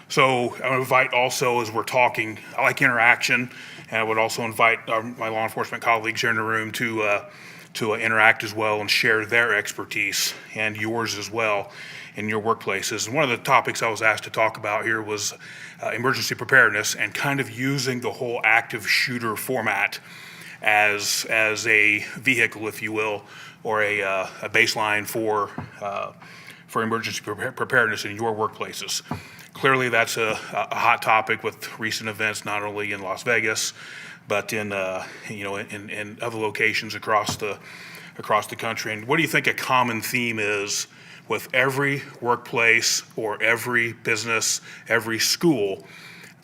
So I would invite also, as we're talking, I like interaction, and I would also invite my law enforcement colleagues here in the room to interact as well and share their expertise and yours as well in your workplaces. And one of the topics I was asked to talk about here was emergency preparedness and kind of using the whole active shooter format as a vehicle, if you will, or a baseline for emergency preparedness in your workplaces. Clearly, that's a hot topic with recent events, not only in Las Vegas, but in other locations across the country. And what do you think a common theme is with every workplace or every business, every school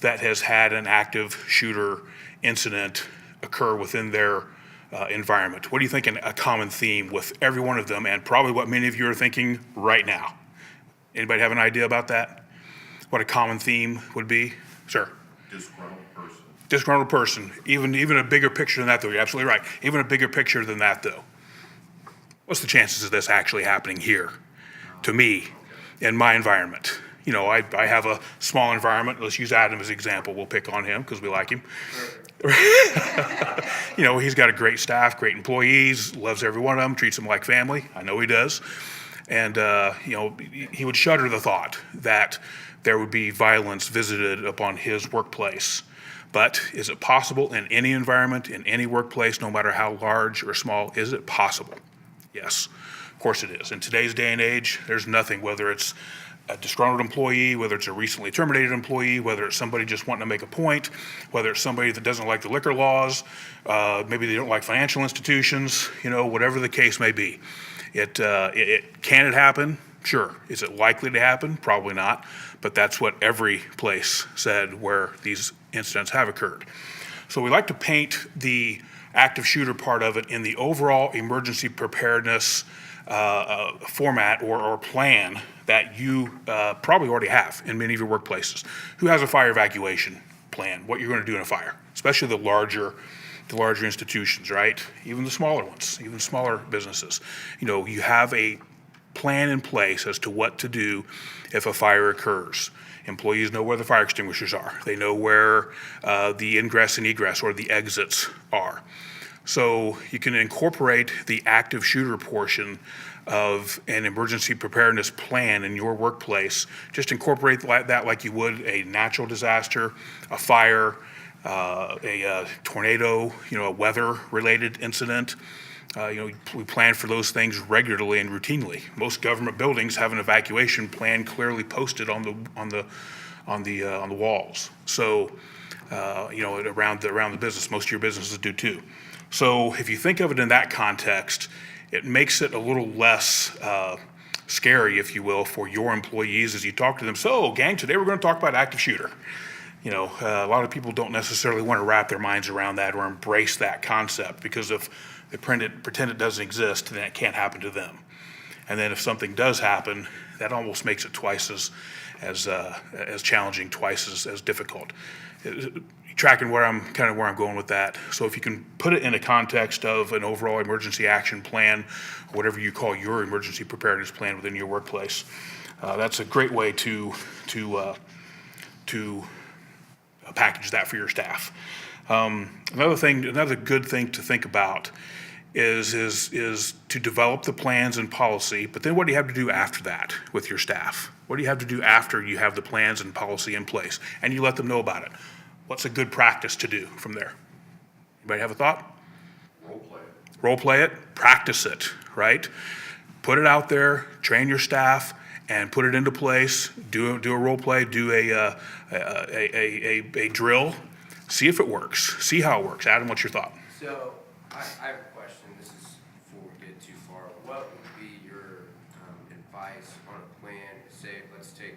that has had an active shooter incident occur within their environment? What do you think a common theme with every one of them, and probably what many of you are thinking right now? Anybody have an idea about that? What a common theme would be? Sir? Disgruntled person. Disgruntled person. Even a bigger picture than that, though. You're absolutely right. Even a bigger picture than that, though. What's the chances of this actually happening here to me in my environment? You know, I have a small environment. Let's use Adam as an example. We'll pick on him because we like him. You know, he's got a great staff, great employees, loves every one of them, treats them like family. I know he does. And, he would shudder the thought that there would be violence visited upon his workplace. But is it possible in any environment, in any workplace, no matter how large or small? Is it possible? Yes, of course it is. In today's day and age, there's nothing, whether it's a disgruntled employee, whether it's a recently terminated employee, whether it's somebody just wanting to make a point, whether it's somebody that doesn't like the liquor laws, maybe they don't like financial institutions, whatever the case may be. Can it happen? Sure. Is it likely to happen? Probably not. But that's what every place said where these incidents have occurred. So we like to paint the active shooter part of it in the overall emergency preparedness format or plan that you probably already have in many of your workplaces. Who has a fire evacuation plan? What you're going to do in a fire, especially the larger institutions, right? Even the smaller ones, even smaller businesses. You have a plan in place as to what to do if a fire occurs. Employees know where the fire extinguishers are. They know where the ingress and egress or the exits are. So you can incorporate the active shooter portion of an emergency preparedness plan in your workplace. Just incorporate that like you would a natural disaster, a fire, a tornado, a weather-related incident. We plan for those things regularly and routinely. Most government buildings have an evacuation plan clearly posted on the walls. So, around the business, most of your businesses do too. So, if you think of it in that context, it makes it a little less scary, if you will, for your employees as you talk to them. So, gang, today we're going to talk about active shooter. A lot of people don't necessarily want to wrap their minds around that or embrace that concept, because if they pretend it doesn't exist, then it can't happen to them. And then if something does happen, that almost makes it twice as challenging, twice as difficult. Tracking where I'm going with that. So if you can put it in a context of an overall emergency action plan, or whatever you call your emergency preparedness plan within your workplace, that's a great way to package that for your staff. Another good thing to think about is to develop the plans and policy, but then what do you have to do after that with your staff? What do you have to do after you have the plans and policy in place and you let them know about it? What's a good practice to do from there? Anybody have a thought? Role play it, practice it, right? Put it out there, train your staff, and put it into place. Do a role play, do a drill. See if it works. See how it works. Adam, what's your thought? So I have a question. This is before we get too far. What would be your advice on a plan? Say, let's take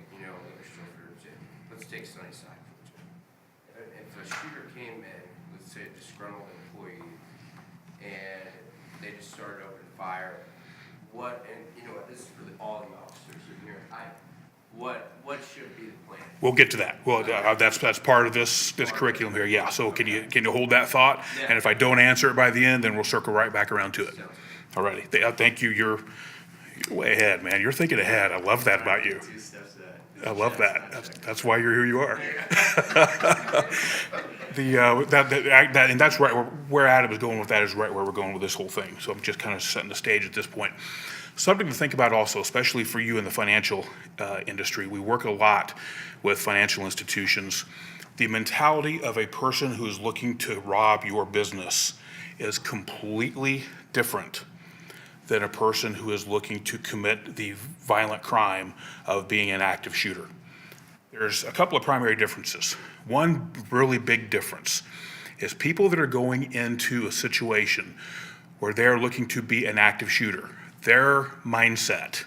let's take Sunnyside for example. If a shooter came in, let's say a disgruntled employee, and they just started opening fire, this is for all the officers in here. What should be the plan? We'll get to that. Well, that's part of this curriculum here. Yeah. So can you hold that thought? Yeah. And if I don't answer it by the end, then we'll circle right back around to it. Sounds All righty. Thank you. You're way ahead, man. You're thinking ahead. I love that about you. 2 steps ahead. I love that. That's why you're who you are. And that's right where Adam is going with that is right where we're going with this whole thing. So I'm just kind of setting the stage at this point. Something to think about also, especially for you in the financial industry. We work a lot with financial institutions. The mentality of a person who is looking to rob your business is completely different than a person who is looking to commit the violent crime of being an active shooter. There's a couple of primary differences. One really big difference is people that are going into a situation where they're looking to be an active shooter, their mindset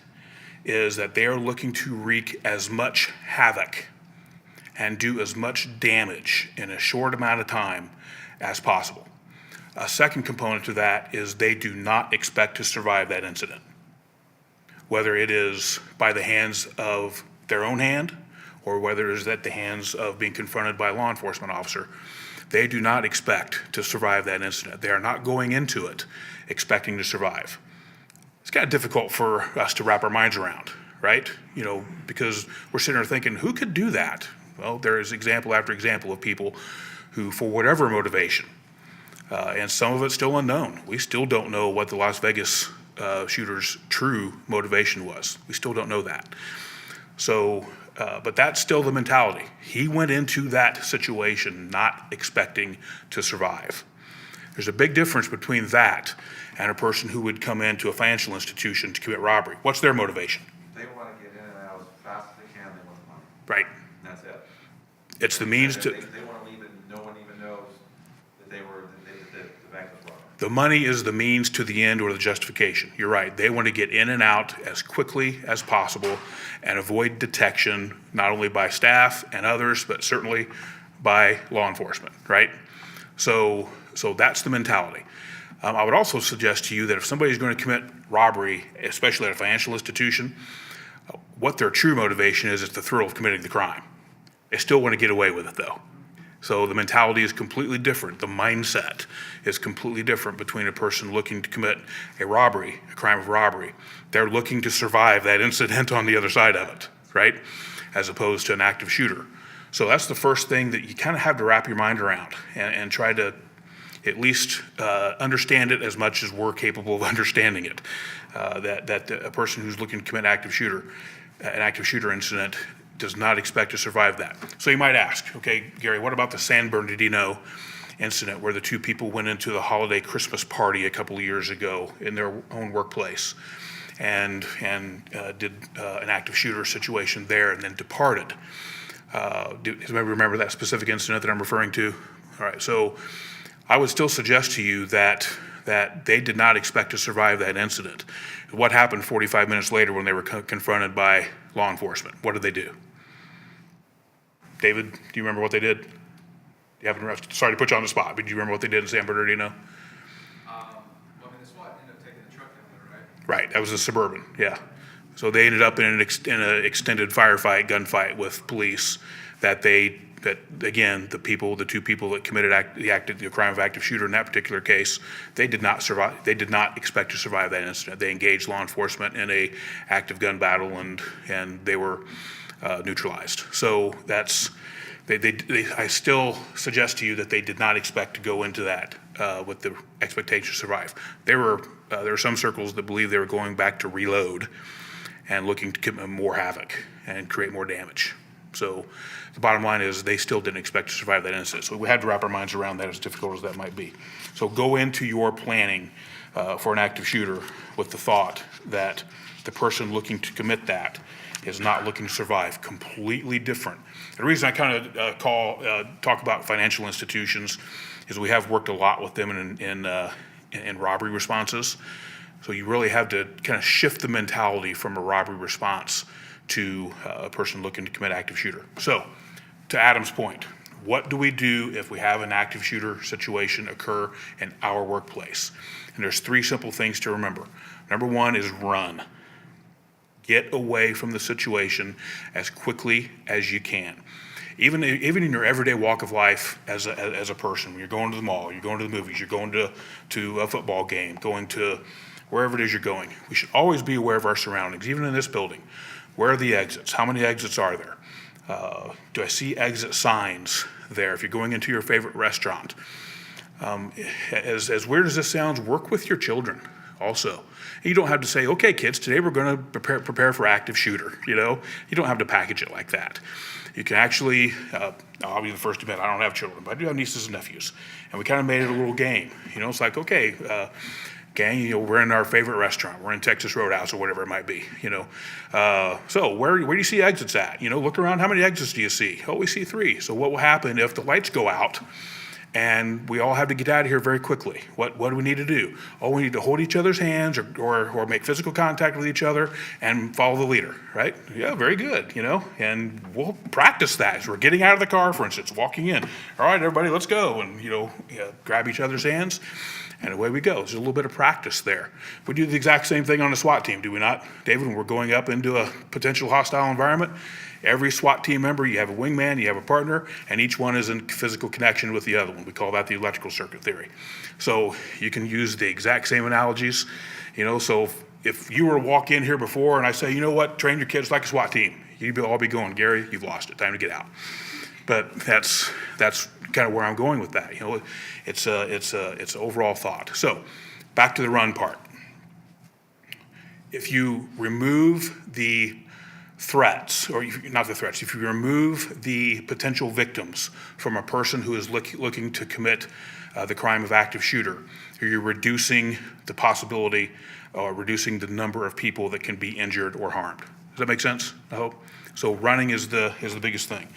is that they are looking to wreak as much havoc and do as much damage in a short amount of time as possible. A second component to that is they do not expect to survive that incident. Whether it is by the hands of their own hand or whether it is at the hands of being confronted by a law enforcement officer, they do not expect to survive that incident. They are not going into it expecting to survive. It's kind of difficult for us to wrap our minds around, right? Because we're sitting there thinking, who could do that? Well, there is example after example of people who, for whatever motivation, and some of it's still unknown. We still don't know what the Las Vegas shooter's true motivation was. We still don't know that. So, but that's still the mentality. He went into that situation not expecting to survive. There's a big difference between that and a person who would come into a financial institution to commit robbery. What's their motivation? They want to get in and out as fast as they can, they want the money. Right. And that's it. It's the means to. They want to leave it, no one even knows that the bank was robbed. The money is the means to the end or the justification. You're right. They want to get in and out as quickly as possible and avoid detection, not only by staff and others, but certainly by law enforcement, right? So that's the mentality. I would also suggest to you that if somebody's going to commit robbery, especially at a financial institution, what their true motivation is the thrill of committing the crime. They still want to get away with it though. So the mentality is completely different. The mindset is completely different between a person looking to commit a robbery, a crime of robbery. They're looking to survive that incident on the other side of it, right? As opposed to an active shooter. So that's the first thing that you kind of have to wrap your mind around and try to at least understand it as much as we're capable of understanding it. That a person who's looking to commit an active shooter incident does not expect to survive that. So you might ask, okay, Gary, what about the San Bernardino incident where the two people went into the holiday Christmas party a couple of years ago in their own workplace and did an active shooter situation there and then departed? Does anybody remember that specific incident that I'm referring to? All right, so I would still suggest to you that they did not expect to survive that incident. What happened 45 minutes later when they were confronted by law enforcement? What did they do? David, do you remember what they did? Sorry to put you on the spot, but do you remember what they did in San Bernardino? The SWAT ended up taking the truck down there, right? Right, that was a Suburban, yeah. So they ended up in an extended firefight, gunfight with police that again, the two people that committed the crime of active shooter in that particular case, they did not survive. They did not expect to survive that incident. They engaged law enforcement in a active gun battle and they were neutralized. So I still suggest to you that they did not expect to go into that with the expectation to survive. There are some circles that believe they were going back to reload and looking to commit more havoc and create more damage. So the bottom line is they still didn't expect to survive that incident. So we had to wrap our minds around that, as difficult as that might be. So go into your planning for an active shooter with the thought that the person looking to commit that is not looking to survive. Completely different. The reason I kind of talk about financial institutions is we have worked a lot with them in robbery responses. So you really have to kind of shift the mentality from a robbery response to a person looking to commit active shooter. So, to Adam's point, what do we do if we have an active shooter situation occur in our workplace? And there's three simple things to remember. Number one is run. Get away from the situation as quickly as you can. Even in your everyday walk of life as a person, when you're going to the mall, you're going to the movies, you're going to a football game, going to wherever it is you're going, we should always be aware of our surroundings, even in this building. Where are the exits? How many exits are there? Do I see exit signs there? If you're going into your favorite restaurant, as weird as this sounds, work with your children also. You don't have to say, okay, kids, today we're going to prepare for active shooter. You don't have to package it like that. You can actually, I'll be the first to admit, I don't have children, but I do have nieces and nephews. And we kind of made it a little game. It's like, okay, gang, we're in our favorite restaurant. We're in Texas Roadhouse or whatever it might be, So where do you see exits at? Look around, how many exits do you see? Oh, we see 3. So what will happen if the lights go out and we all have to get out of here very quickly? What do we need to do? Oh, we need to hold each other's hands or make physical contact with each other and follow the leader, right? Yeah, very good, and we'll practice that as we're getting out of the car, for instance, walking in. All right, everybody, let's go. And, grab each other's hands. And away we go. There's a little bit of practice there. We do the exact same thing on a SWAT team, do we not? David, when we're going up into a potential hostile environment, every SWAT team member, you have a wingman, you have a partner, and each one is in physical connection with the other one. We call that the electrical circuit theory. So you can use the exact same analogies. So if you were to walk in here before and I say, you know what, train your kids like a SWAT team, you'd all be going, Gary, you've lost it, time to get out. But that's kind of where I'm going with that. It's an overall thought. So back to the run part. If you remove the threats, not the threats, if you remove the potential victims from a person who is looking to commit the crime of active shooter, you're reducing the possibility or reducing the number of people that can be injured or harmed. Does that make sense? I hope. So running is the biggest thing.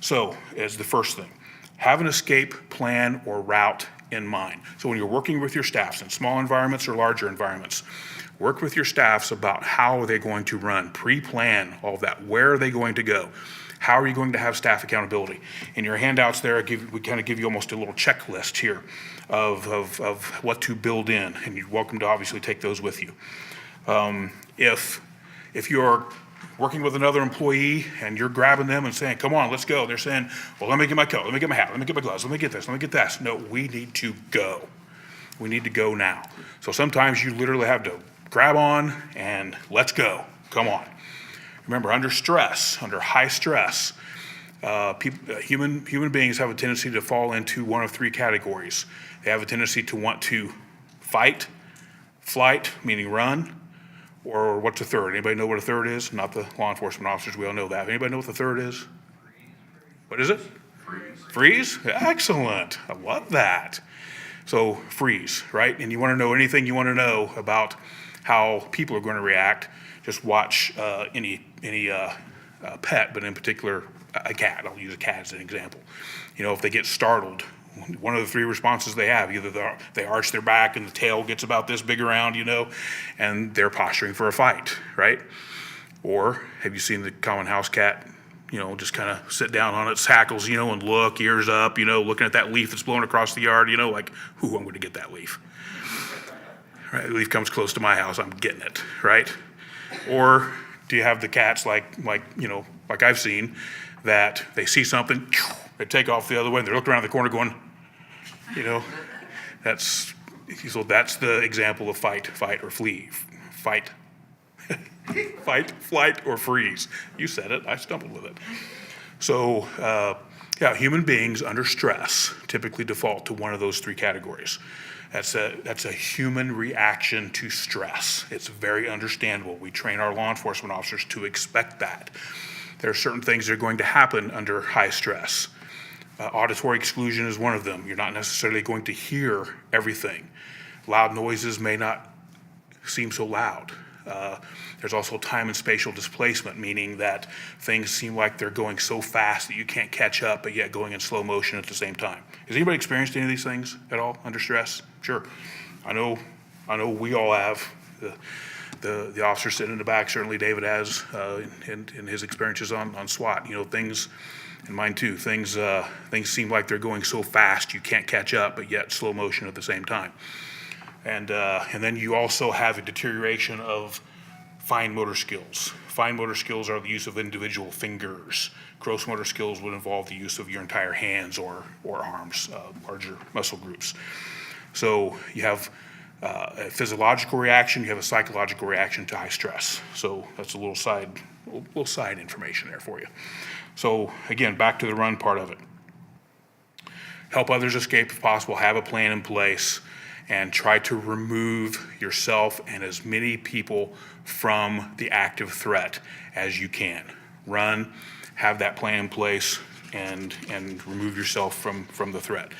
So, as the first thing, have an escape plan or route in mind. So when you're working with your staffs in small environments or larger environments, work with your staffs about how are they going to run, pre-plan all of that. Where are they going to go? How are you going to have staff accountability? In your handouts there, we kind of give you almost a little checklist here of what to build in, and you're welcome to obviously take those with you. If you're working with another employee and you're grabbing them and saying, come on, let's go. They're saying, well, let me get my coat, let me get my hat, let me get my gloves, let me get this, let me get that. No, we need to go. We need to go now. So sometimes you literally have to grab on and let's go. Come on. Remember, under stress, under high stress, human beings have a tendency to fall into one of 3 categories. They have a tendency to want to fight, flight, meaning run, or what's a third? Anybody know what a third is? Not the law enforcement officers, we all know that. Anybody know what the third is? What is it? Freeze? Excellent. I love that. So freeze, right? And you want to know anything you want to know about how people are going to react, just watch any pet, but in particular a cat. I'll use a cat as an example. If they get startled, one of the 3 responses they have, either they arch their back and the tail gets about this big around, and they're posturing for a fight, right? Or have you seen the common house cat, just kind of sit down on its hackles, and look, ears up, looking at that leaf that's blowing across the yard, like, ooh, I'm going to get that leaf. Right? The leaf comes close to my house, I'm getting it, right? Or do you have the cats like I've seen, that they see something, they take off the other way, and they're looking around the corner going, that's the example of fight or flee. Fight, flight, or freeze. You said it, I stumbled with it. So, human beings under stress typically default to one of those 3 categories. That's a human reaction to stress. It's very understandable. We train our law enforcement officers to expect that. There are certain things that are going to happen under high stress. Auditory exclusion is one of them. You're not necessarily going to hear everything. Loud noises may not seem so loud. There's also time and spatial displacement, meaning that things seem like they're going so fast that you can't catch up, but yet going in slow motion at the same time. Has anybody experienced any of these things at all under stress? Sure. I know we all have. The officer sitting in the back, certainly David has, in his experiences on SWAT. Things, and mine too, things seem like they're going so fast you can't catch up, but yet slow motion at the same time. And then you also have a deterioration of fine motor skills. Fine motor skills are the use of individual fingers. Gross motor skills would involve the use of your entire hands or arms, larger muscle groups. So you have a physiological reaction, you have a psychological reaction to high stress. So that's a little side little side information there for you. So again, back to the run part of it. Help others escape if possible, have a plan in place, and try to remove yourself and as many people from the active threat as you can. Run, have that plan in place, and remove yourself from the threat.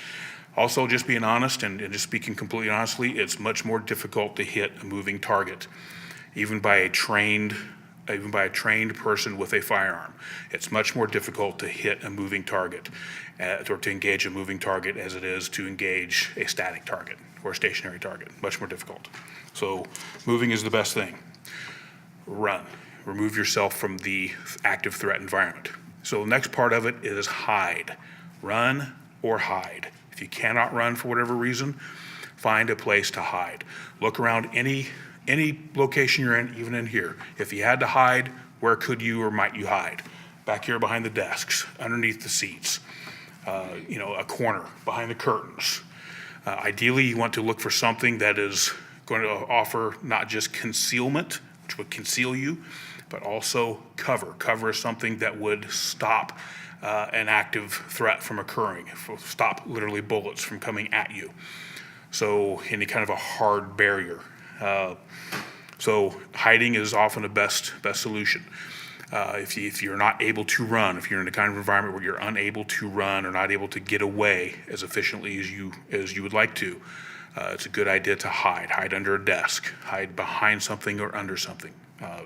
Also, just being honest and just speaking completely honestly, it's much more difficult to hit a moving target, even by a trained person with a firearm. It's much more difficult to hit a moving target or to engage a moving target as it is to engage a static target or a stationary target. Much more difficult. So moving is the best thing. Run. Remove yourself from the active threat environment. So the next part of it is hide. Run or hide. If you cannot run for whatever reason, find a place to hide. Look around any location you're in, even in here. If you had to hide, where could you or might you hide? Back here behind the desks, underneath the seats, a corner, behind the curtains. Ideally, you want to look for something that is going to offer not just concealment, which would conceal you, but also cover. Cover is something that would stop an active threat from occurring, stop literally bullets from coming at you. So any kind of a hard barrier. So hiding is often the best solution. If you're not able to run, if you're in a kind of environment where you're unable to run or not able to get away as efficiently as you would like to, it's a good idea to hide. Hide under a desk, hide behind something or under something.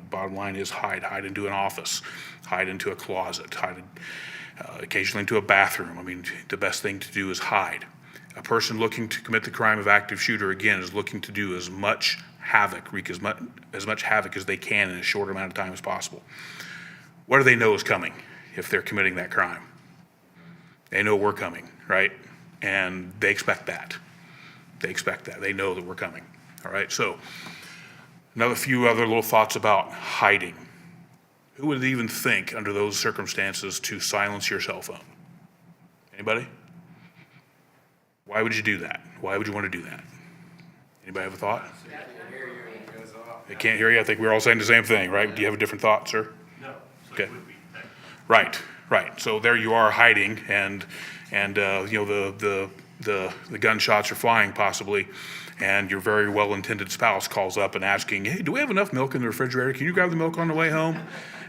Bottom line is hide into an office, hide into a closet, hide occasionally into a bathroom. I mean, the best thing to do is hide. A person looking to commit the crime of active shooter, again, is looking to do as much havoc, wreak as much havoc as they can in as short amount of time as possible. What do they know is coming if they're committing that crime? They know we're coming, right? And they expect that. They expect that. They know that we're coming, all right? So another few other little thoughts about hiding. Who would even think under those circumstances to silence your cell phone? Anybody? Why would you do that? Why would you want to do that? Anybody have a thought? They can't hear you. I think we're all saying the same thing, right? Do you have a different thought, sir? No. So Okay. it would be. Right. So there you are hiding, and the gunshots are flying possibly, and your very well-intended spouse calls up and asking, "Hey, do we have enough milk in the refrigerator? Can you grab the milk on the way home?"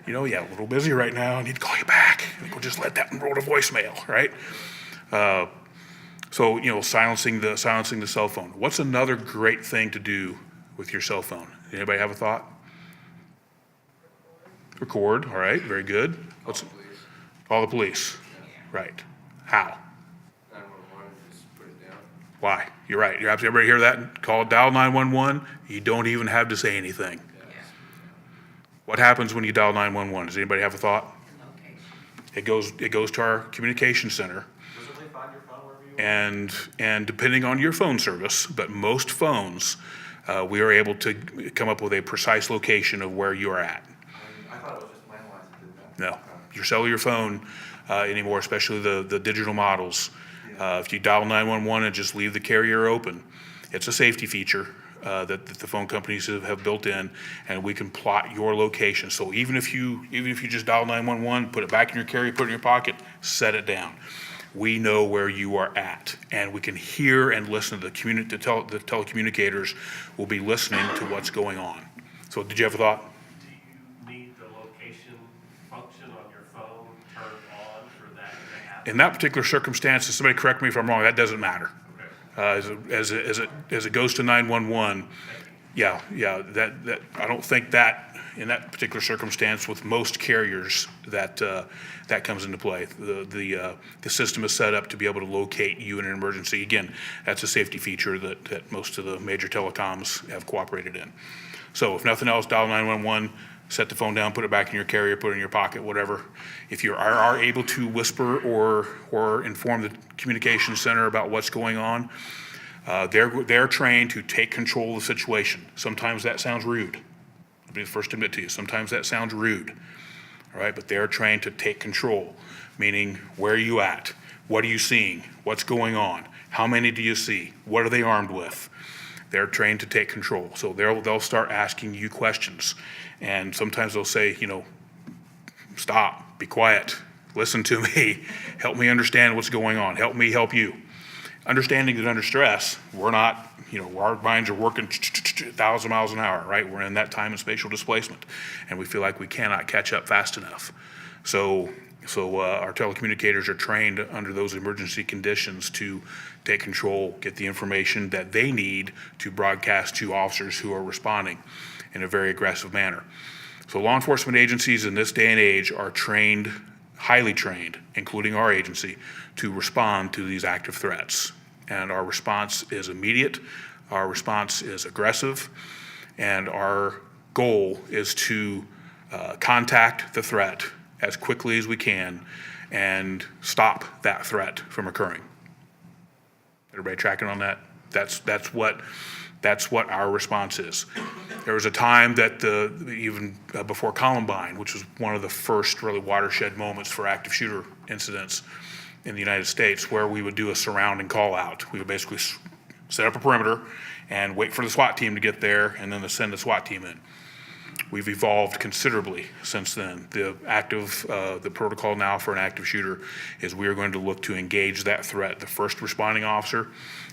Yeah, a little busy right now. I need to call you back. I think we'll just let that one roll to voicemail, right? So silencing the cell phone. What's another great thing to do with your cell phone? Anybody have a thought? Record. All right, very good. What's call the police? Right. How? 911, just put it down. Why? You're right. You're absolutely. Everybody hear that? Dial 911. You don't even have to say anything. What happens when you dial 911? Does anybody have a thought? It goes to our communication center. Doesn't they find your phone wherever you are? And depending on your phone service, but most phones, we are able to come up with a precise location of where you are at. I thought it was just landlines that did that. No, your cellular phone anymore, especially the digital models. If you dial 911 and just leave the carrier open, it's a safety feature that the phone companies have built in, and we can plot your location. So even if you just dial 911, put it back in your carrier, put it in your pocket, set it down. We know where you are at, and we can hear and listen to the telecommunicators will be listening to what's going on. So did you have a thought? Do you need the location function on your phone turned on for that to happen? In that particular circumstance, and somebody correct me if I'm wrong, that doesn't matter. Okay. As it goes to 911, yeah, that I don't think that in that particular circumstance with most carriers that comes into play. The system is set up to be able to locate you in an emergency. Again, that's a safety feature that most of the major telecoms have cooperated in. So if nothing else, dial 911, set the phone down, put it back in your carrier, put it in your pocket, whatever. If you are able to whisper or inform the communication center about what's going on, they're trained to take control of the situation. Sometimes that sounds rude. I'll be the first to admit to you. Sometimes that sounds rude. All right, but they're trained to take control, meaning where are you at? What are you seeing? What's going on? How many do you see? What are they armed with? They're trained to take control. So they'll start asking you questions. And sometimes they'll say, stop, be quiet, listen to me, help me understand what's going on, help me help you. Understanding that under stress, we're not, our minds are working 1,000 miles an hour, right? We're in that time and spatial displacement, and we feel like we cannot catch up fast enough. So our telecommunicators are trained under those emergency conditions to take control, get the information that they need to broadcast to officers who are responding in a very aggressive manner. So law enforcement agencies in this day and age are trained, highly trained, including our agency, to respond to these active threats. And our response is immediate, our response is aggressive, and our goal is to contact the threat as quickly as we can and stop that threat from occurring. Everybody tracking on that? That's what our response is. There was a time that even before Columbine, which was one of the first really watershed moments for active shooter incidents in the United States, where we would do a surrounding call out. We would basically set up a perimeter and wait for the SWAT team to get there and then to send the SWAT team in. We've evolved considerably since then. The protocol now for an active shooter is we are going to look to engage that threat. The first responding officer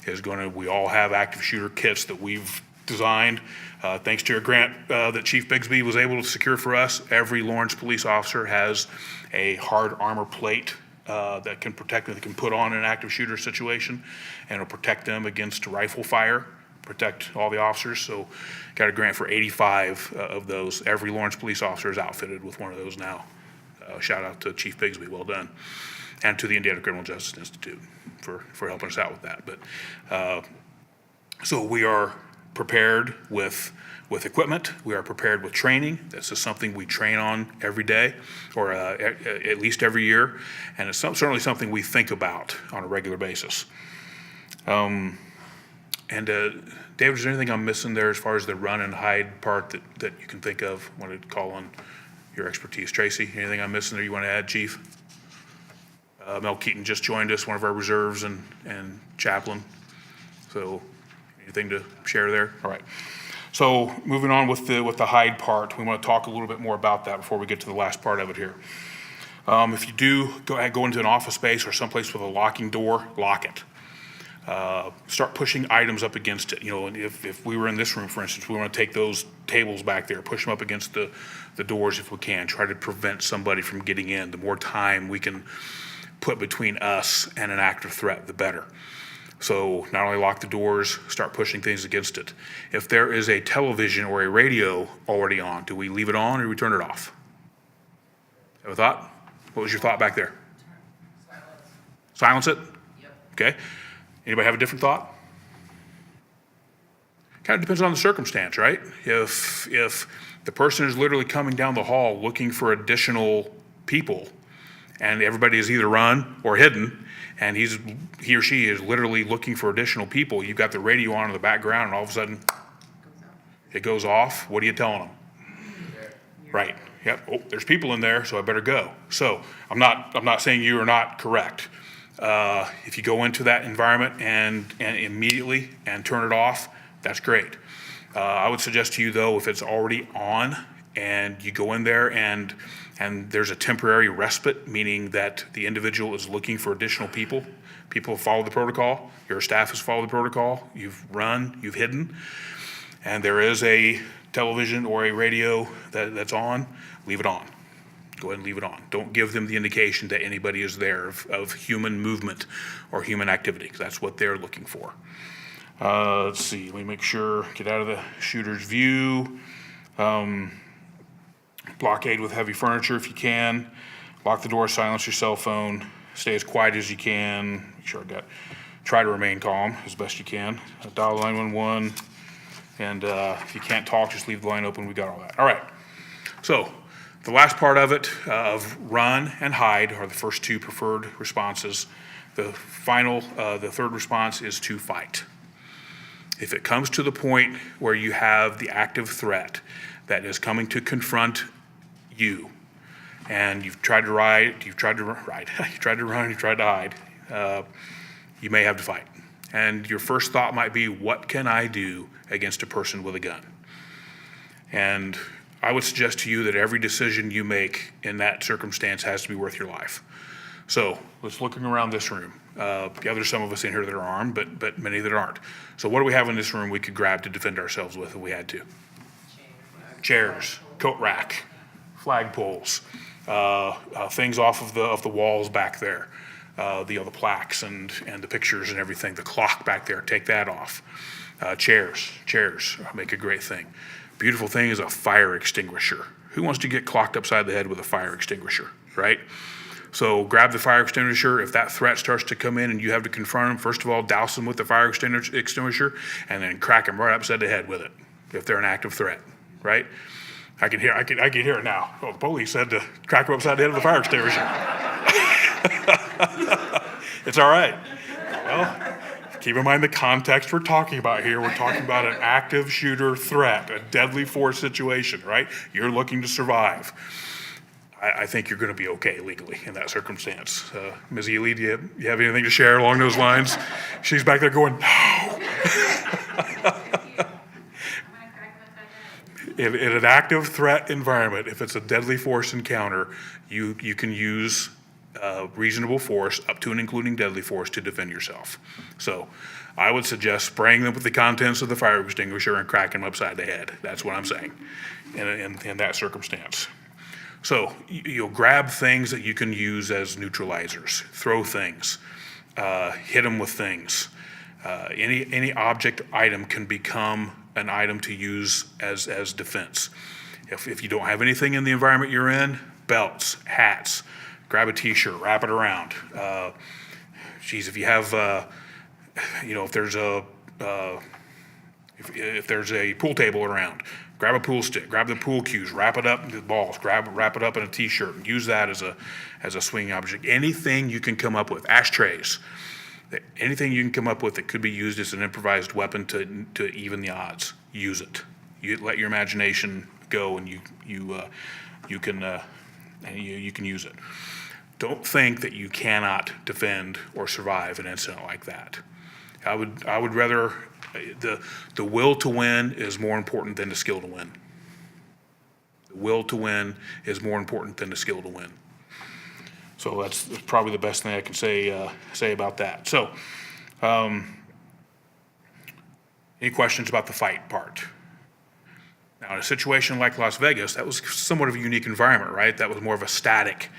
is we all have active shooter kits that we've designed. Thanks to a grant that Chief Bigsby was able to secure for us, every Lawrence police officer has a hard armor plate that can protect them, that can put on an active shooter situation, and it'll protect them against rifle fire, protect all the officers. So got a grant for 85 of those. Every Lawrence police officer is outfitted with one of those now. Shout out to Chief Bigsby, well done. And to the Indiana Criminal Justice Institute for helping us out with that. But so we are prepared with equipment, we are prepared with training. This is something we train on every day, or at least every year, and it's certainly something we think about on a regular basis. David, is there anything I'm missing there as far as the run and hide part that you can think of? Want to call on your expertise. Tracy, anything I'm missing there you want to add, Chief? Mel Keaton just joined us, one of our reserves and chaplain. So anything to share there? All right. So moving on with the hide part, we want to talk a little bit more about that before we get to the last part of it here. If you do go into an office space or someplace with a locking door, lock it. Start pushing items up against it. And if we were in this room, for instance, we want to take those tables back there, push them up against the doors if we can, try to prevent somebody from getting in. The more time we can put between us and an active threat, the better. So not only lock the doors, start pushing things against it. If there is a television or a radio already on, do we leave it on or do we turn it off? Have a thought? What was your thought back there? Silence it? Yep. Okay. Anybody have a different thought? Kind of depends on the circumstance, right? If the person is literally coming down the hall looking for additional people and everybody is either run or hidden, and he or she is literally looking for additional people, you've got the radio on in the background and all of a sudden it goes off. What are you telling them? Right. Yep. Oh, there's people in there, so I better go. So I'm not saying you are not correct. If you go into that environment and immediately and turn it off, that's great. I would suggest to you though, if it's already on and you go in there and there's a temporary respite, meaning that the individual is looking for additional people have followed the protocol, your staff has followed the protocol, you've run, you've hidden, and there is a television or a radio that's on, leave it on. Go ahead and leave it on. Don't give them the indication that anybody is there of human movement or human activity, because that's what they're looking for. Let's see, let me make sure, get out of the shooter's view. Blockade with heavy furniture if you can. Lock the door, silence your cell phone. Stay as quiet as you can. Make sure try to remain calm as best you can. Dial 911. And if you can't talk, just leave the line open. We got all that. All right. So the last part of it, of run and hide, are the first two preferred responses. The third response is to fight. If it comes to the point where you have the active threat that is coming to confront you, and you've tried to run, you've tried to hide, you may have to fight. And your first thought might be, what can I do against a person with a gun? And I would suggest to you that every decision you make in that circumstance has to be worth your life. So let's looking around this room. Yeah, there's some of us in here that are armed, but many that aren't. So what do we have in this room we could grab to defend ourselves with if we had to? Chairs, coat rack, flagpoles, things off of the walls back there, the plaques and the pictures and everything, the clock back there, take that off. Chairs make a great thing. Beautiful thing is a fire extinguisher. Who wants to get clocked upside the head with a fire extinguisher, right? So grab the fire extinguisher. If that threat starts to come in and you have to confront them, first of all, douse them with the fire extinguisher and then crack them right upside the head with it if they're an active threat, right? I can hear it now. Oh, the police said to crack them upside the head with a fire extinguisher. It's all right. Well, keep in mind the context we're talking about here. We're talking about an active shooter threat, a deadly force situation, right? You're looking to survive. I think you're going to be okay legally in that circumstance. Ms. Ely, do you have anything to share along those lines? She's back there going, no. In an active threat environment, if it's a deadly force encounter, you can use reasonable force up to and including deadly force to defend yourself. So I would suggest spraying them with the contents of the fire extinguisher and cracking them upside the head. That's what I'm saying in that circumstance. So you'll grab things that you can use as neutralizers, throw things, hit them with things. Any object item can become an item to use as defense. If you don't have anything in the environment you're in, belts, hats, grab a t-shirt, wrap it around. If you have, if there's a pool table around, grab a pool stick, grab the pool cues, wrap it up into balls, wrap it up in a t-shirt, and use that as a swinging object. Anything you can come up with, ashtrays, anything you can come up with that could be used as an improvised weapon to even the odds, use it. You let your imagination go, and you can use it. Don't think that you cannot defend or survive an incident like that. I would rather, the will to win is more important than the skill to win. The will to win is more important than the skill to win. So that's probably the best thing I can say about that. So, any questions about the fight part? Now, in a situation like Las Vegas, that was somewhat of a unique environment, right? That was more of a static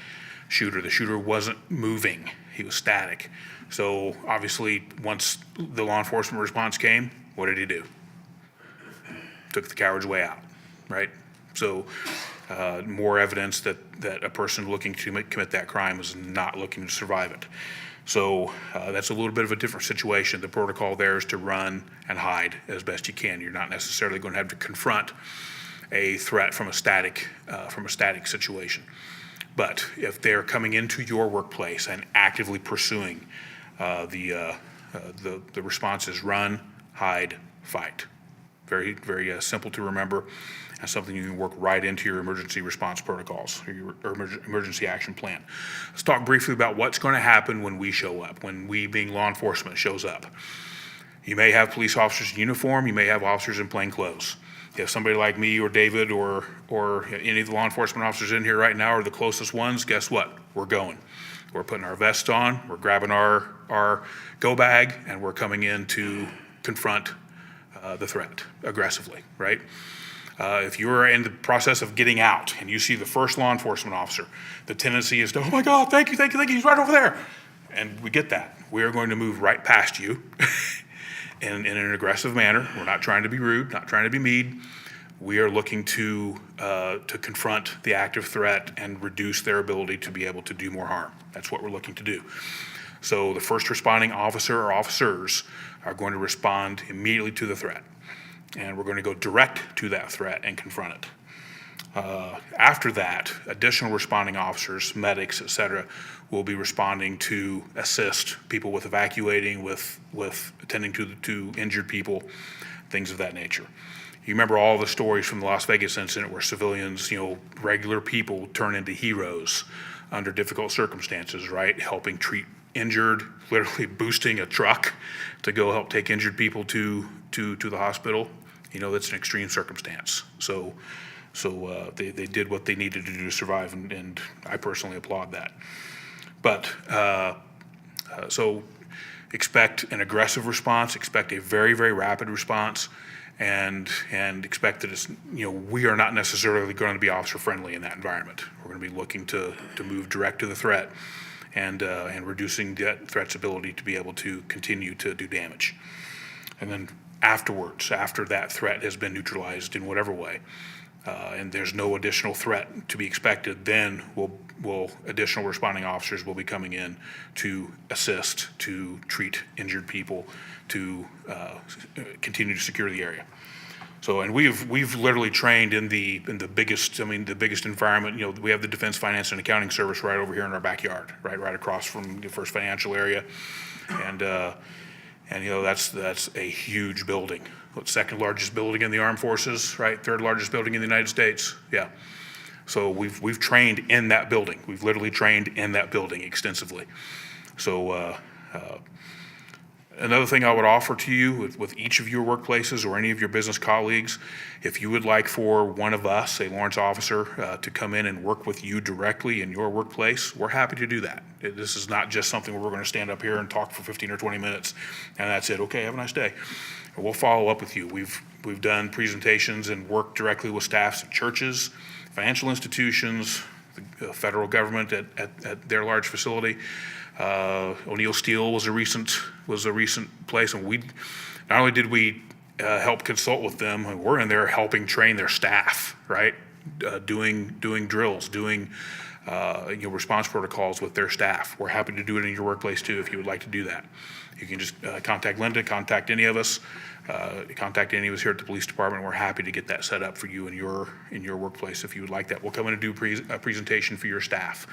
shooter. The shooter wasn't moving, he was static. So obviously, once the law enforcement response came, what did he do? Took the coward's way out, right? So more evidence that a person looking to commit that crime was not looking to survive it. So that's a little bit of a different situation. The protocol there is to run and hide as best you can. You're not necessarily going to have to confront a threat from a static situation. But if they're coming into your workplace and actively pursuing, the response is run, hide, fight. Very, very simple to remember, and something you can work right into your emergency response protocols or your emergency action plan. Let's talk briefly about what's going to happen when we show up, when we, being law enforcement, shows up. You may have police officers in uniform, you may have officers in plain clothes. If somebody like me or David or any of the law enforcement officers in here right now are the closest ones, guess what? We're going. We're putting our vests on, we're grabbing our go bag, and we're coming in to confront the threat aggressively, right? If you're in the process of getting out and you see the first law enforcement officer, the tendency is to, oh my God, thank you, he's right over there. And we get that. We are going to move right past you in an aggressive manner. We're not trying to be rude, not trying to be mean. We are looking to confront the active threat and reduce their ability to be able to do more harm. That's what we're looking to do. So the first responding officer or officers are going to respond immediately to the threat. And we're going to go direct to that threat and confront it. After that, additional responding officers, medics, et cetera, will be responding to assist people with evacuating, with attending to injured people, things of that nature. You remember all the stories from the Las Vegas incident where civilians, regular people turn into heroes under difficult circumstances, right? Helping treat injured, literally boosting a truck to go help take injured people to the hospital. That's an extreme circumstance. So They did what they needed to do to survive, and I personally applaud that. But, so expect an aggressive response, expect a very, very rapid response, and expect that it's, we are not necessarily going to be officer friendly in that environment. We're going to be looking to move direct to the threat and reducing that threat's ability to be able to continue to do damage. And then afterwards, after that threat has been neutralized in whatever way, and there's no additional threat to be expected, then additional responding officers will be coming in to assist, to treat injured people, to continue to secure the area. So, and we've literally trained in the biggest, the biggest environment. We have the Defense Finance and Accounting Service right over here in our backyard, right across from the First Financial area, and that's a huge building. Second largest building in the armed forces, right? Third largest building in the United States. Yeah. So we've trained in that building. We've literally trained in that building extensively. So another thing I would offer to you with each of your workplaces or any of your business colleagues, if you would like for one of us, a Lawrence officer, to come in and work with you directly in your workplace, we're happy to do that. This is not just something where we're going to stand up here and talk for 15 or 20 minutes and that's it. Okay, have a nice day. We'll follow up with you. We've done presentations and worked directly with staffs at churches, financial institutions, the federal government at their large facility. O'Neill Steel was a recent place, and not only did we help consult with them, we're in there helping train their staff, right? Doing drills, doing response protocols with their staff. We're happy to do it in your workplace too if you would like to do that. You can just contact Linda, contact any of us, contact any of us here at the police department. We're happy to get that set up for you in your workplace if you would like that. We'll come in and do a presentation for your staff,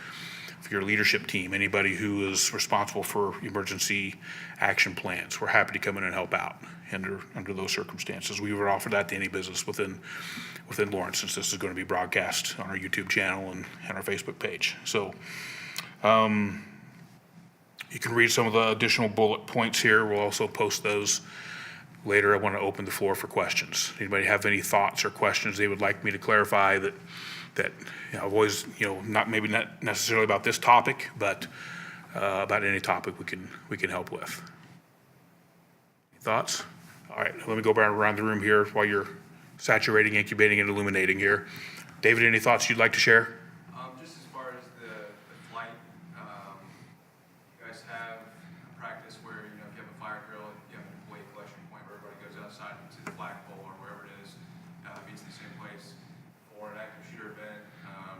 for your leadership team, anybody who is responsible for emergency action plans. We're happy to come in and help out under those circumstances. We would offer that to any business within Lawrence, since this is going to be broadcast on our YouTube channel and our Facebook page. So you can read some of the additional bullet points here. We'll also post those later. I want to open the floor for questions. Anybody have any thoughts or questions they would like me to clarify that I've always, not necessarily about this topic, but about any topic we can help with. Any thoughts? All right, let me go around the room here while you're saturating, incubating, and illuminating here. David, any thoughts you'd like to share? Just as far as the flight, you guys have a practice where, if you have a fire drill, you have an employee collection point where everybody goes outside to the flagpole or wherever it is, meets in the same place for an active shooter event,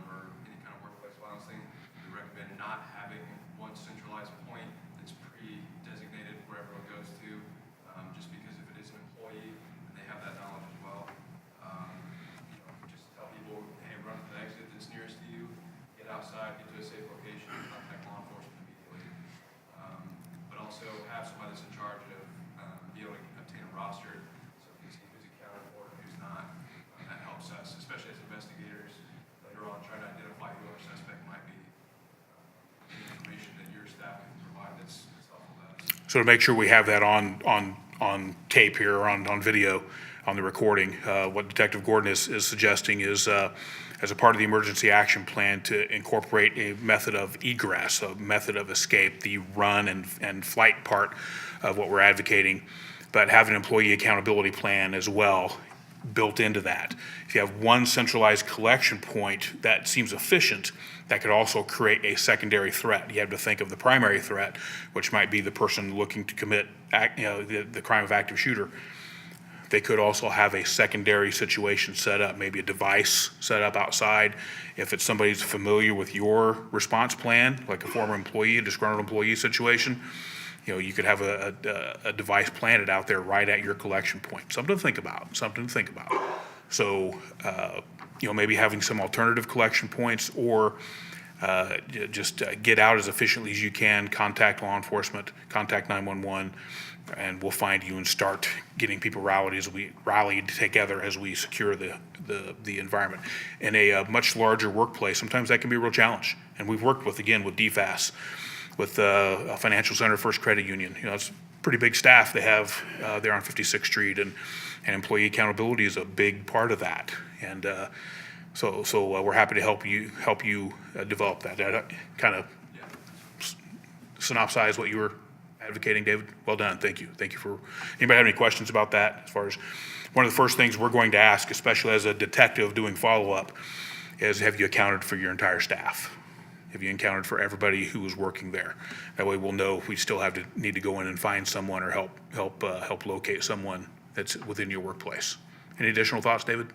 or any kind of workplace violence thing. We recommend not having one centralized point that's pre-designated where everyone goes to, just because if it is an employee, they have that knowledge as well. Just tell people, hey, run to the exit that's nearest to you, get outside, get to a safe location, contact law enforcement immediately. But also have somebody that's in charge of be able to obtain a roster so we can see who's accounted for and who's not. That helps us, especially as investigators later on, trying to identify who our suspect might be. Any information that your staff can provide that's helpful to us. So to make sure we have that on tape here, or on video, on the recording, what Detective Gordon is suggesting is, as a part of the emergency action plan, to incorporate a method of egress, a method of escape, the run and flight part of what we're advocating, but have an employee accountability plan as well built into that. If you have one centralized collection point that seems efficient, that could also create a secondary threat. You have to think of the primary threat, which might be the person looking to commit the crime of active shooter. They could also have a secondary situation set up, maybe a device set up outside. If it's somebody who's familiar with your response plan, like a former employee, a disgruntled employee situation, you could have a device planted out there right at your collection point. Something to think about. So, maybe having some alternative collection points, or just get out as efficiently as you can, contact law enforcement, contact 911, and we'll find you and start getting people rallied together as we secure the environment. In a much larger workplace, sometimes that can be a real challenge. And we've worked with DFAS, with a Financial Center First Credit Union. It's a pretty big staff they have there on 56th Street, and employee accountability is a big part of that. And So we're happy to help you develop that. That kind of synopsize what you were advocating, David. Well done. Thank you. Thank you for, anybody have any questions about that? As far as, one of the first things we're going to ask, especially as a detective doing follow-up, is have you accounted for your entire staff? Have you accounted for everybody who was working there? That way we'll know if we still need to go in and find someone or help locate someone that's within your workplace. Any additional thoughts, David?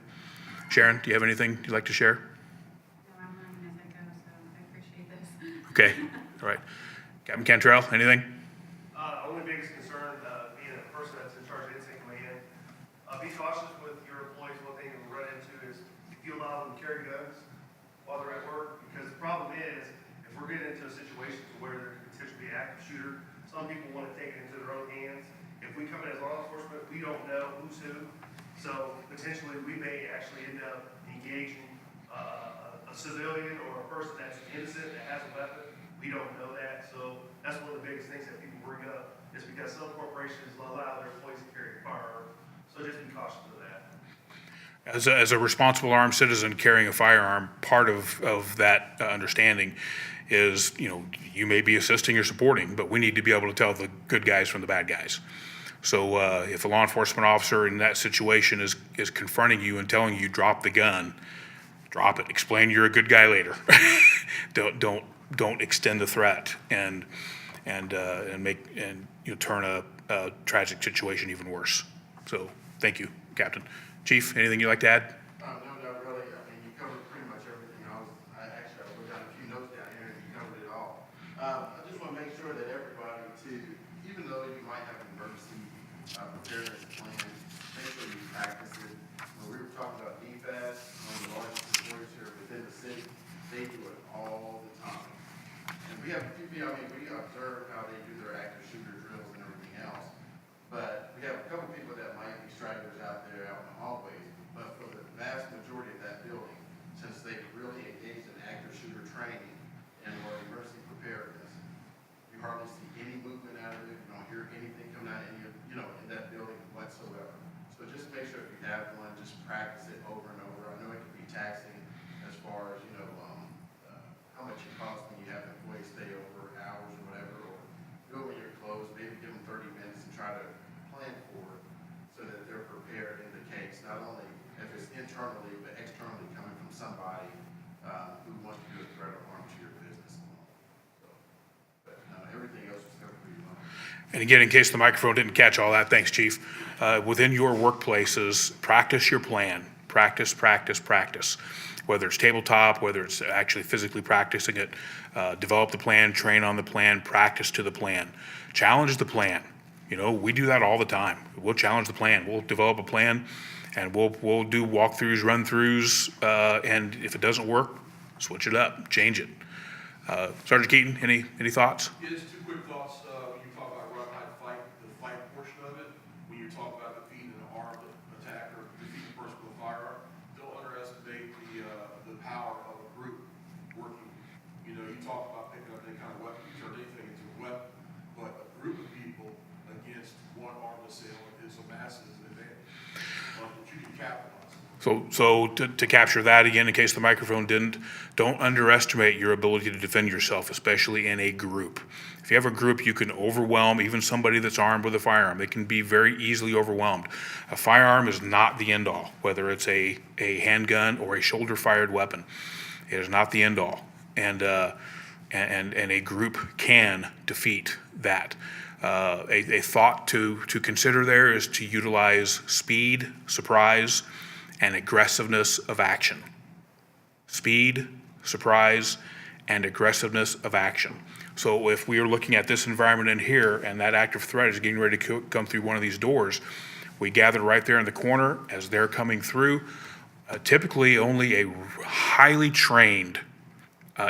Sharon, do you have anything you'd like to share? No, I'm learning as I go, so I appreciate this. Okay, all right. Captain Cantrell, anything? Only biggest concern, being a person that's in charge of incident command, be cautious with your employees. One thing we run into is if you allow them to carry guns while they're at work, because the problem is, if we're getting into a situation where there could potentially be an active shooter, some people want to take it into their own hands. If we come in as law enforcement, we don't know who's who, so potentially we may actually end up engaging a civilian or a person that's innocent that has a weapon. We don't know that, so that's one of the biggest things that people bring up, is because some corporations allow their employees to carry a firearm, so just be cautious of that. As a responsible armed citizen carrying a firearm, part of that understanding is, you may be assisting or supporting, but we need to be able to tell the good guys from the bad guys. So if a law enforcement officer in that situation is confronting you and telling you drop the gun, drop it. Explain you're a good guy later. Don't extend the threat and turn a tragic situation even worse. So thank you, Captain. Chief, anything you'd like to add? No, not really. I mean, you covered pretty much everything. I wrote down a few notes down here and you covered it all. I just want to make sure that everybody too, even though you might have an emergency preparedness plan, make sure you practice it. When we were talking about DFAS, one of the largest employers here within the city, they do it all the time. And we have a few people, we observe how they do their active shooter drills and everything else. But we have a couple people that might be stragglers out there out in the hallways. But for the vast majority of that building, since they've really engaged in active shooter training and or emergency preparedness, you hardly see any movement out of it. You don't hear anything coming out of any of, in that building whatsoever. So just make sure if you have one, just practice it over and over. I know it can be taxing as far as, how much it costs when you have employees stay over hours or whatever, or do it when you're closed, maybe give them 30 minutes and try to plan for it so that they're prepared in the case, not only if it's internally, but externally coming from somebody who wants to do a threat or harm to your business. So, but everything else was covered pretty well. And again, in case the microphone didn't catch all that, thanks, Chief. Within your workplaces, practice your plan. Practice, practice, practice. Whether it's tabletop, whether it's actually physically practicing it, develop the plan, train on the plan, practice to the plan. Challenge the plan. We do that all the time. We'll challenge the plan. We'll develop a plan, and we'll do walkthroughs, run-throughs, and if it doesn't work, switch it up, change it. Sergeant Keaton, any thoughts? Yeah, just two quick thoughts. When you talk about run, hide, fight, the fight portion of it, when you talk about defeating an armed attack or defeating a person with a firearm, don't underestimate the power of a group working. You talk about picking up any kind of weapon, you turn anything into a weapon, but a group of people against one armed assailant is a massive advantage that you can capitalize on. So to capture that again, in case the microphone didn't, don't underestimate your ability to defend yourself, especially in a group. If you have a group, you can overwhelm even somebody that's armed with a firearm. They can be very easily overwhelmed. A firearm is not the end all, whether it's a handgun or a shoulder-fired weapon. It is not the end all, and a group can defeat that. A thought to consider there is to utilize speed, surprise, and aggressiveness of action. Speed, surprise, and aggressiveness of action. So if we are looking at this environment in here and that active threat is getting ready to come through one of these doors, we gather right there in the corner as they're coming through. Typically only a highly trained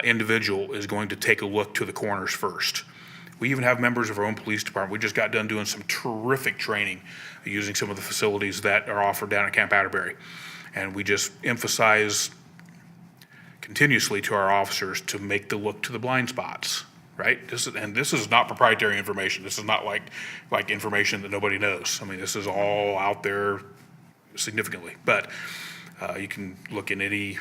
individual is going to take a look to the corners first. We even have members of our own police department. We just got done doing some terrific training using some of the facilities that are offered down at Camp Atterbury. And we just emphasize continuously to our officers to make the look to the blind spots, right? This is not proprietary information. This is not like information that nobody knows. I mean, this is all out there significantly. But you can look in any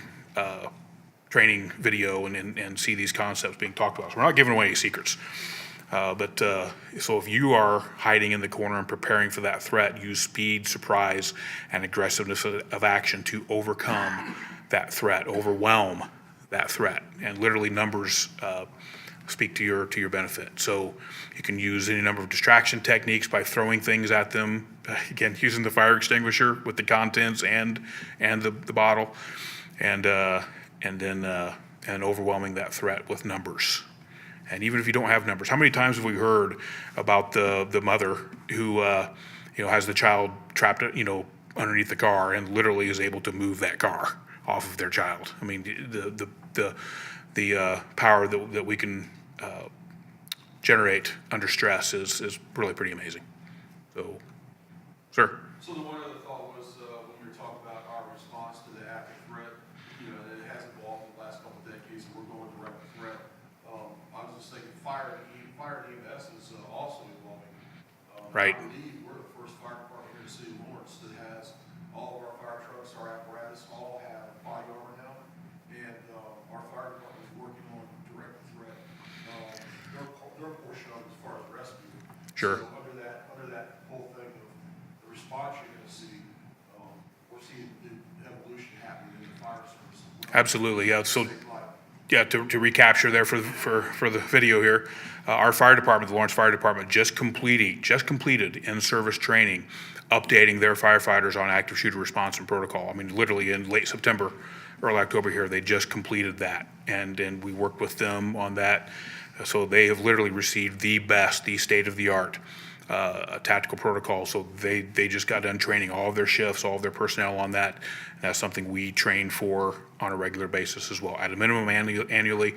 training video and see these concepts being talked about. So we're not giving away any secrets. So if you are hiding in the corner and preparing for that threat, use speed, surprise, and aggressiveness of action to overcome that threat, overwhelm that threat. And literally numbers speak to your benefit. So you can use any number of distraction techniques by throwing things at them. Again, using the fire extinguisher with the contents and the bottle, and then overwhelming that threat with numbers. And even if you don't have numbers, how many times have we heard about the mother who has the child trapped underneath the car and literally is able to move that car off of their child? I mean, the power that we can generate under stress is really pretty amazing. So, sir. So the one other thought was, when you were talking about our response to the active threat, that it has evolved in the last couple of decades, and we're going direct threat. I was just thinking fire and EMS is also evolving. Right. I believe we're the first fire department here in the city of Lawrence that has all of our fire trucks, our apparatus, all have body armor now. And, our fire department is working on direct threat, their portion of it as far as rescue. Sure. So under that whole thing of the response you're gonna see, we're seeing the evolution happening in the fire service. Absolutely, yeah. So, Save life. yeah, to recapture there for the video here, our fire department, the Lawrence Fire Department, just completed in-service training, updating their firefighters on active shooter response and protocol. I mean, literally in late September, early October here, they just completed that, and we worked with them on that. So they have literally received the best, the state-of-the-art tactical protocol. So they just got done training all of their shifts, all of their personnel on that. And that's something we train for on a regular basis as well, at a minimum annually,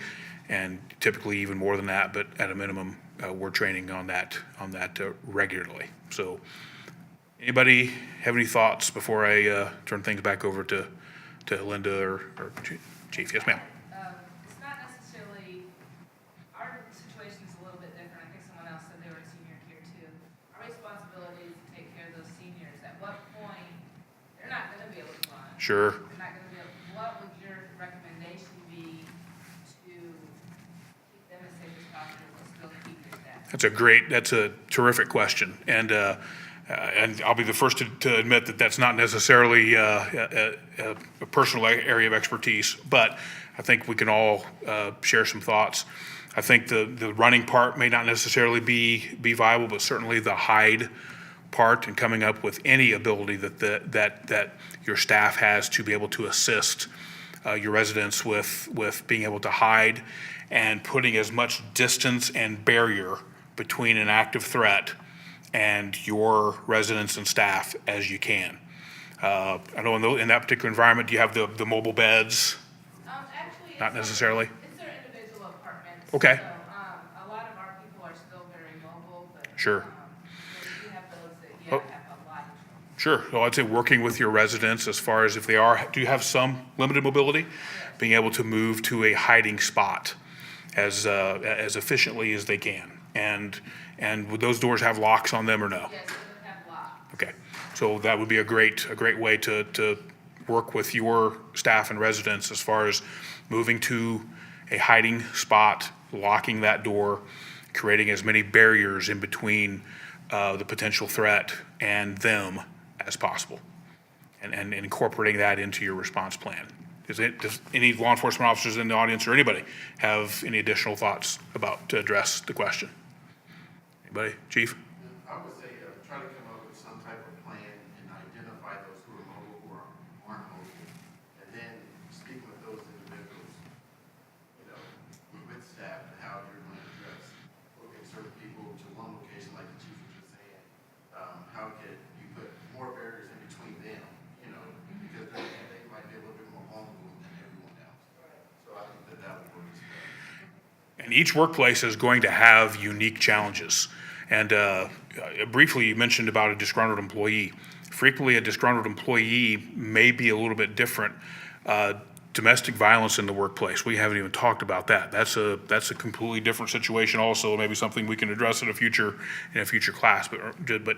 and typically even more than that. But at a minimum, we're training on that regularly. So, anybody have any thoughts before I turn things back over to Linda or Chief? Yes, ma'am. It's not necessarily, our situation's a little bit different. I think someone else said they were a senior here too. Our responsibility is to take care of those seniors. At what point, they're not gonna be able to run. Sure. They're not gonna be able, what would your recommendation be to keep them as safe as possible, but still keep their staff? That's a terrific question. And I'll be the first to admit that that's not necessarily a personal area of expertise, but I think we can all share some thoughts. I think the running part may not necessarily be viable, but certainly the hide part and coming up with any ability that your staff has to be able to assist your residents with being able to hide and putting as much distance and barrier between an active threat and your residents and staff as you can. I know in that particular environment, do you have the mobile beds? Actually. Not necessarily? It's their individual apartments. Okay. So, a lot of our people are still very mobile, but. Sure. We do have those that, Oh. have a lot of trouble. Sure. Well, I'd say working with your residents as far as if they do you have some limited mobility? Being able to move to a hiding spot as efficiently as they can. And would those doors have locks on them or no? Yes, we have locks. Okay, so that would be a great way to work with your staff and residents as far as moving to a hiding spot, locking that door, creating as many barriers in between the potential threat and them as possible, and incorporating that into your response plan. Does any law enforcement officers in the audience or anybody have any additional thoughts to address the question? Anybody? Chief? I would say, try to come up with some type of plan and identify those who are mobile, who aren't mobile. And then speak with those individuals, with staff, and how you're going to address, certain people to one location, like the chief was just saying. How could you put more barriers in between them, because they might be a little bit more vulnerable than everyone else. So I think that would work as well. And each workplace is going to have unique challenges. And briefly, you mentioned about a disgruntled employee. Frequently, a disgruntled employee may be a little bit different. Domestic violence in the workplace, we haven't even talked about that. That's a completely different situation also, maybe something we can address in a future class. But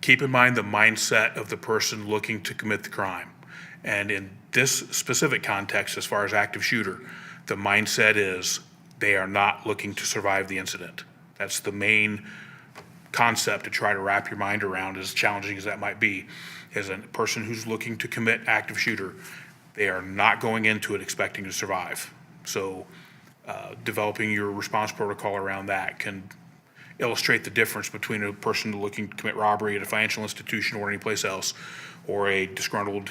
keep in mind the mindset of the person looking to commit the crime. And in this specific context, as far as active shooter, the mindset is they are not looking to survive the incident. That's the main concept to try to wrap your mind around, as challenging as that might be. As a person who's looking to commit active shooter, they are not going into it expecting to survive. So developing your response protocol around that can illustrate the difference between a person looking to commit robbery at a financial institution or anyplace else, or a disgruntled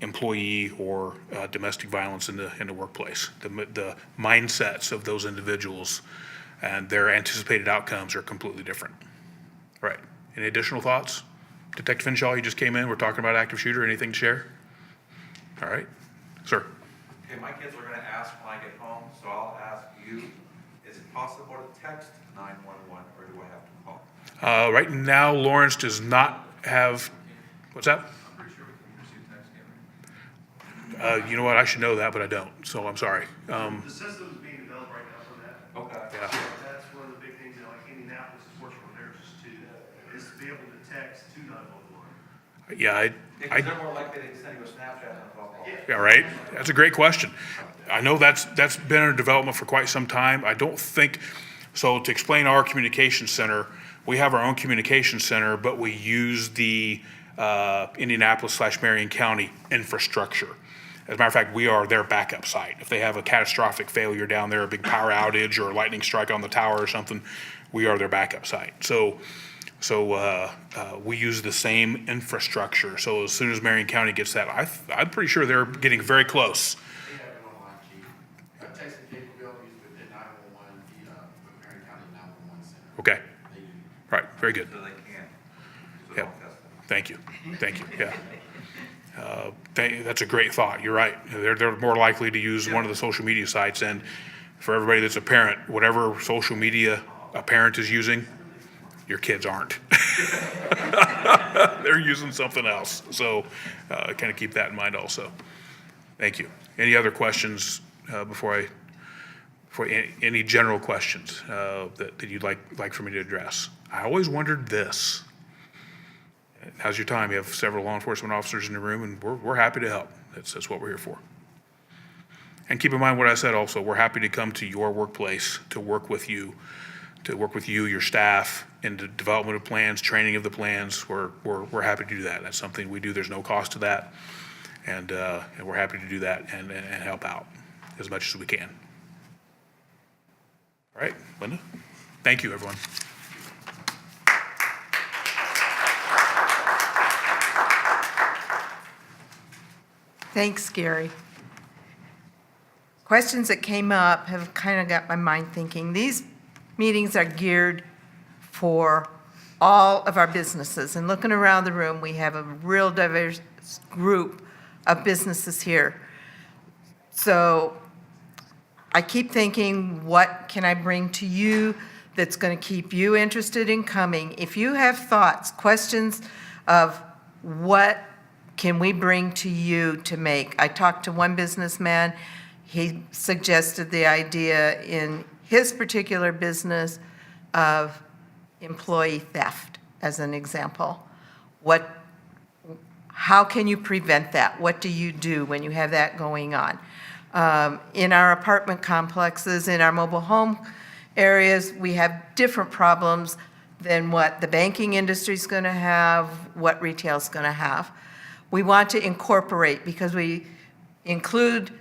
employee, or domestic violence in the workplace. The mindsets of those individuals and their anticipated outcomes are completely different. Right. Any additional thoughts? Detective Hinshaw, you just came in. We're talking about active shooter. Anything to share? All right. Sir. Okay, my kids are gonna ask when I get home, so I'll ask you, is it possible to text 911, or do I have to call? Right now, Lawrence does not have, what's that? I'm pretty sure we can receive text, can't we? You know what? I should know that, but I don't. So I'm sorry. The system's being developed right now for that. Okay. Yeah. That's one of the big things, like Indianapolis is working on theirs too, is to be able to text to 911. Yeah, Because they're more likely to send you a Snapchat than a phone call. yeah, right. That's a great question. I know that's been under development for quite some time. I don't think, so to explain our communication center, we have our own communication center, but we use the Indianapolis/Marion County infrastructure. As a matter of fact, we are their backup site. If they have a catastrophic failure down there, a big power outage or a lightning strike on the tower or something, we are their backup site. So we use the same infrastructure. So as soon as Marion County gets that, I'm pretty sure they're getting very close. They have an online key. Texting capabilities within 911, with Marion County 911 Center. Okay, They do. right, very good. So they can. So Yeah. don't test them. Thank you, yeah. That's a great thought, you're right. They're more likely to use one of the social media sites, and for everybody that's a parent, whatever social media a parent is using, your kids aren't. They're using something else, so kind of keep that in mind also. Thank you. Any other questions before any general questions that you'd like for me to address? I always wondered this. How's your time? You have several law enforcement officers in the room, and we're happy to help. That's what we're here for. And keep in mind what I said also, we're happy to come to your workplace to work with you, your staff, in the development of plans, training of the plans. We're happy to do that. That's something we do. There's no cost to that. And we're happy to do that and help out as much as we can. All right, Linda? Thank you, everyone. Thanks, Gary. Questions that came up have kind of got my mind thinking. These meetings are geared for all of our businesses. And looking around the room, we have a real diverse group of businesses here. So I keep thinking, what can I bring to you that's going to keep you interested in coming? If you have thoughts, questions of what can we bring to you to make? I talked to one businessman. He suggested the idea in his particular business of employee theft, as an example. How can you prevent that? What do you do when you have that going on? In our apartment complexes, in our mobile home areas, we have different problems than what the banking industry is going to have, what retail is going to have. We want to incorporate, because we include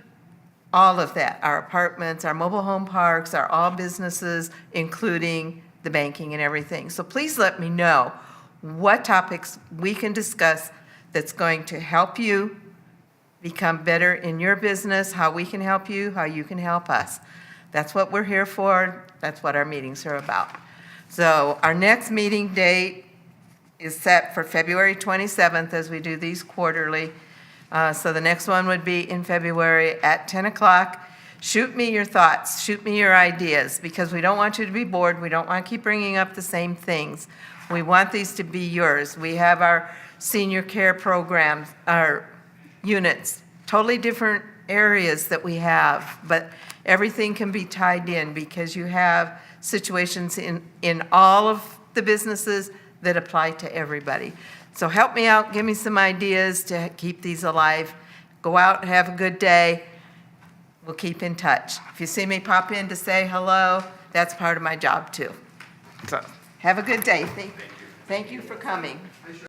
all of that. Our apartments, our mobile home parks, are all businesses, including the banking and everything. So please let me know what topics we can discuss that's going to help you become better in your business, how we can help you, how you can help us. That's what we're here for. That's what our meetings are about. So our next meeting date is set for February 27th, as we do these quarterly. So the next one would be in February at 10 o'clock. Shoot me your thoughts, shoot me your ideas, because we don't want you to be bored. We don't want to keep bringing up the same things. We want these to be yours. We have our senior care programs, our units, totally different areas that we have, but everything can be tied in, because you have situations in all of the businesses that apply to everybody. So help me out, give me some ideas to keep these alive. Go out, have a good day. We'll keep in touch. If you see me pop in to say hello, that's part of my job too. So, have a good day. Thank you for coming.